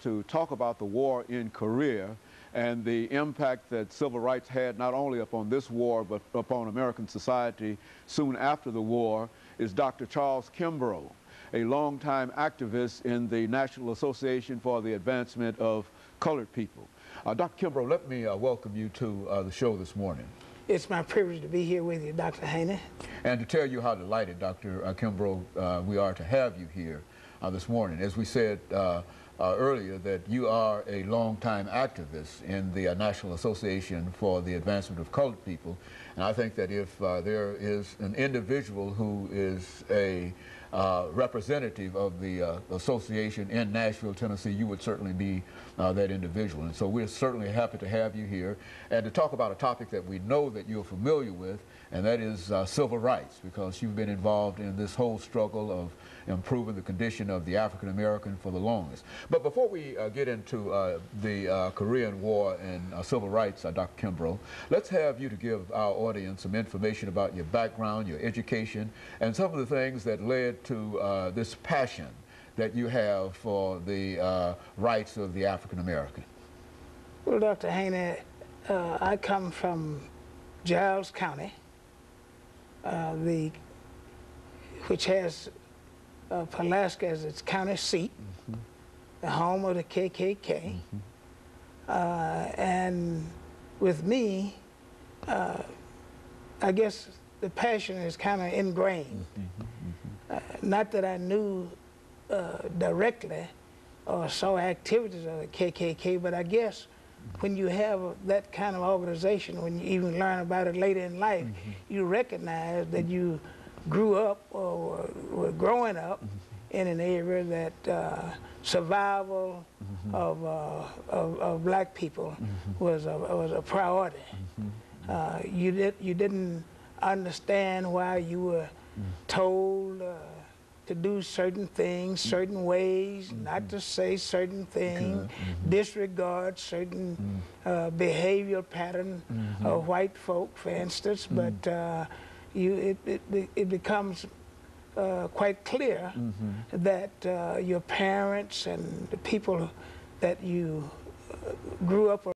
to talk about the war in Korea and the impact that civil rights had not only upon this war but upon American society soon after the war is Dr. Charles Kimbrough, a longtime activist in the National Association for the Advancement of Colored People. Dr. Kimbrough, let me welcome you to the show this morning. It's my privilege to be here with you, Dr. Haney. And to tell you how delighted, Dr. Kimbrough, we are to have you here this morning. As we said earlier, that you are a longtime activist in the National Association for the Advancement of Colored People. And I think that if there is an individual who is a representative of the association in Nashville, Tennessee, you would certainly be that individual. And so we're certainly happy to have you here and to talk about a topic that we know that you're familiar with, and that is civil rights, because you've been involved in this whole struggle of improving the condition of the African American for the longest. But before we get into the Korean War and civil rights, Dr. Kimbrough, let's have you to give our audience some information about your background, your education, and some of the things that led to this passion that you have for the rights of the African American. Well, Dr. Haney, I come from Giles County, which has Pulaski as its county seat, the home of the KKK. And with me, I guess the passion is kind of ingrained. Not that I knew directly or saw activities of the KKK, but I guess when you have that kind of organization, when you even learn about it later in life, you recognize that you grew up or were growing up in an area that survival of black people was a priority. You didn't understand why you were told to do certain things, certain ways, not to say certain things, disregard certain behavioral pattern of white folk, for instance, but it becomes quite clear that your parents and the people that you grew up